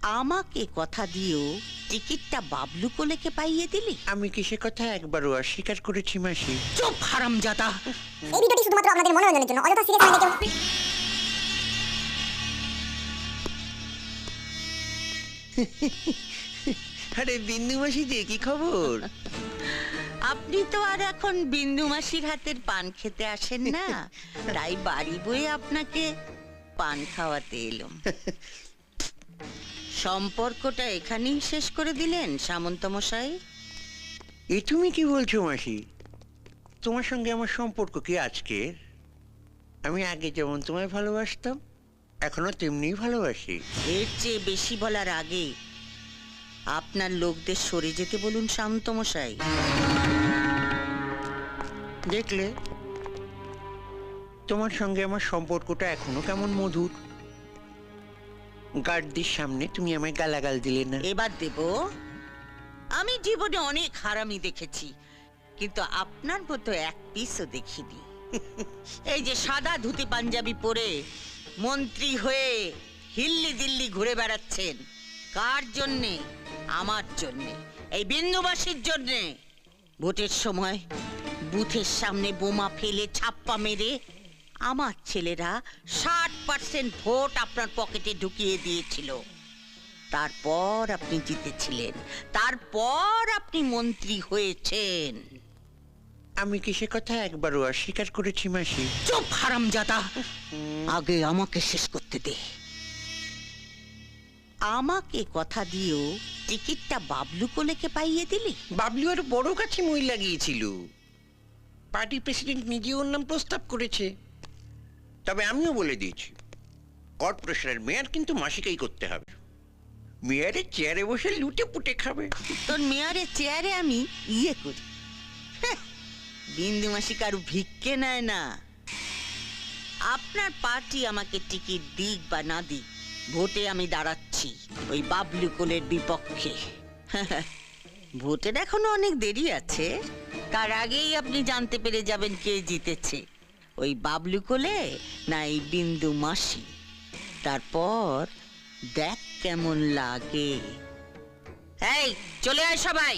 আমাকে কথা দিও টিকিটটা বাবলু কোলেকে পাইয়ে দিলি। আমি কি সে কথা একবারও অস্বীকার করেছি মাসি? চুপ হারামজাদা। এই ভিডিওটি শুধুমাত্র আপনাদের মনোরঞ্জনের জন্য, অযথা সিরিয়াস মাইন্ডে কেউ। আরে বিন্দু মাসি যে কি খবর? আপনি তো আর এখন বিন্দু মাসির হাতের পান খেতে আসেন না, তাই বাড়ি বয়ে আপনাকে পান খাওয়াতে এলাম। সম্পর্কটা এখানেই শেষ করে দিলেন সামন্ত মশাই? এ তুমি কি বলছো মাসি? তোমার সঙ্গে আমার সম্পর্ক কি আজকের? আমি আগে যেমন তোমায় ভালোবাসতাম এখনো তেমনিই ভালোবাসি। এর চেয়ে বেশি বলার আগে আপনার লোকদের সরে যেতে বলুন শান্ত মশাই। দেখলে তোমার সঙ্গে আমার সম্পর্কটা এখনো কেমন মধুর। গার্ডদের সামনে তুমি আমায় গালাগাল দিলে না। এবার দেব। আমি জীবনে অনেক হারামি দেখেছি, কিন্তু আপনার মতো এক পিসও দেখিনি। এই যে সাদা ধুতি পাঞ্জাবি পরে মন্ত্রী হয়ে হিল্লি দিল্লি ঘুরে বেড়াচ্ছেন, কার জন্যে? আমার জন্যে, এই বিন্দুবাসীর জন্যে। ভোটের সময় বুথের সামনে বোমা ফেলে ছাপ্পা মেরে আমার ছেলেরা 60% ভোট আপনার পকেটে ঢুকিয়ে দিয়েছিল। তারপর আপনি জিতেছিলেন, তারপর আপনি মন্ত্রী হয়েছেন। আমি কি সে কথা একবারও অস্বীকার করেছি মাসি? চুপ হারামজাদা, আগে আমাকে শেষ করতে দে। আমাকে কথা দিও টিকিটটা বাবলু কোলেকে পাইয়ে দিলি। বাবলু আর বড় কাছে মই লাগিয়েছিল। পার্টি প্রেসিডেন্ট নিজে ওর নাম প্রস্তাব করেছে। তবে আমিও বলে দিয়েছি, কর্পোরেশনের মেয়র কিন্তু মাসিকেই করতে হবে। মেয়রের চেয়ারে বসে লুটে পুটে খাবে। তোর মেয়রের চেয়ারে আমি ইয়ে করি। বিন্দু মাসি কারু ভিক্ষে নেয় না। আপনার পার্টি আমাকে টিকিট দিক বা না দিক, ভোটে আমি দাঁড়াচ্ছি ওই বাবলু কোলের বিপক্ষে। ভোটের এখনো অনেক দেরি আছে, তার আগেই আপনি জানতে পেরে যাবেন কে জিতেছে, ওই বাবলু কোলে না এই বিন্দু মাসি। তারপর দেখ কেমন লাগে। এই চলে আয় সবাই।